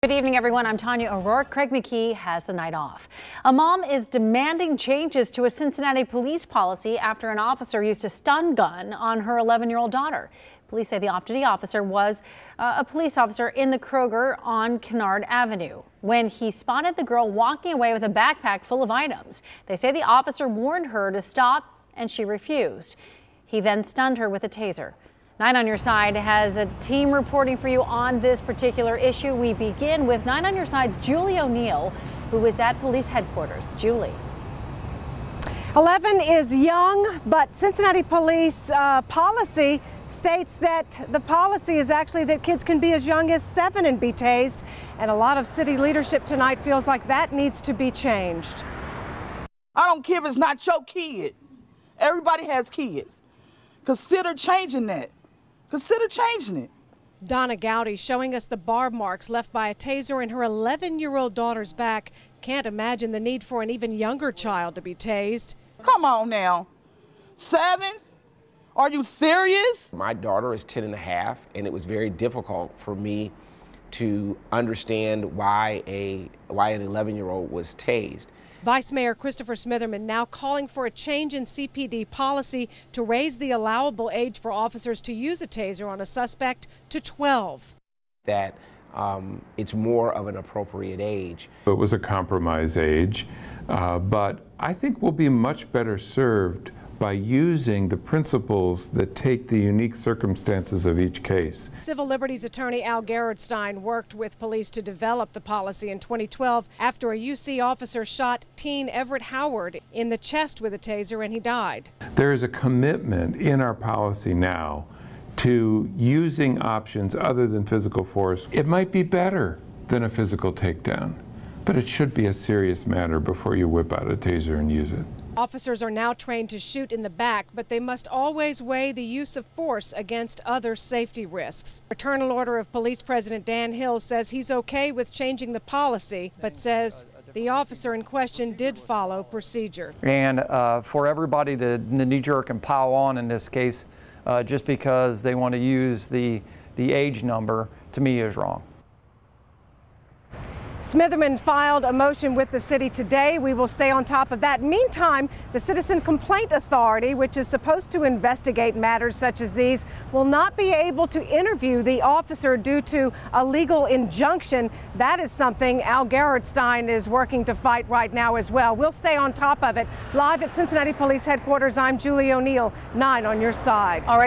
Good evening, everyone. I'm Tanya O'Rourke. Craig McKee has the night off. A mom is demanding changes to a Cincinnati police policy after an officer used a stun gun on her 11-year-old daughter. Police say the off-duty officer was a police officer in the Kroger on Kennard Avenue when he spotted the girl walking away with a backpack full of items. They say the officer warned her to stop and she refused. He then stunned her with a taser. 9 on Your Side has a team reporting for you on this particular issue. We begin with 9 on Your Side's Julie O'Neill, who is at police headquarters. Julie. 11 is young, but Cincinnati police policy states that the policy is actually that kids can be as young as 7 and be tased. And a lot of city leadership tonight feels like that needs to be changed. I don't care if it's not your kid. Everybody has kids. Consider changing that. Consider changing it. Donna Gowdy showing us the barb marks left by a taser in her 11-year-old daughter's back. Can't imagine the need for an even younger child to be tased. Come on now. 7? Are you serious? My daughter is 10 and a half, and it was very difficult for me to understand why an 11-year-old was tased. Vice Mayor Christopher Smitherman now calling for a change in CPD policy to raise the allowable age for officers to use a taser on a suspect to 12. That it's more of an appropriate age. It was a compromise age, but I think we'll be much better served by using the principles that take the unique circumstances of each case. Civil Liberties attorney Al Gerardstein worked with police to develop the policy in 2012 after a UC officer shot teen Everett Howard in the chest with a taser and he died. There is a commitment in our policy now to using options other than physical force. It might be better than a physical takedown, but it should be a serious matter before you whip out a taser and use it. Officers are now trained to shoot in the back, but they must always weigh the use of force against other safety risks. Fraternal Order of Police President Dan Hill says he's okay with changing the policy, but says the officer in question did follow procedure. And for everybody to knee-jerk and pile on in this case, just because they want to use the age number, to me is wrong. Smitherman filed a motion with the city today. We will stay on top of that. Meantime, the Citizen Complaint Authority, which is supposed to investigate matters such as these, will not be able to interview the officer due to a legal injunction. That is something Al Gerardstein is working to fight right now as well. We'll stay on top of it. Live at Cincinnati Police Headquarters, I'm Julie O'Neill, 9 on Your Side. All right.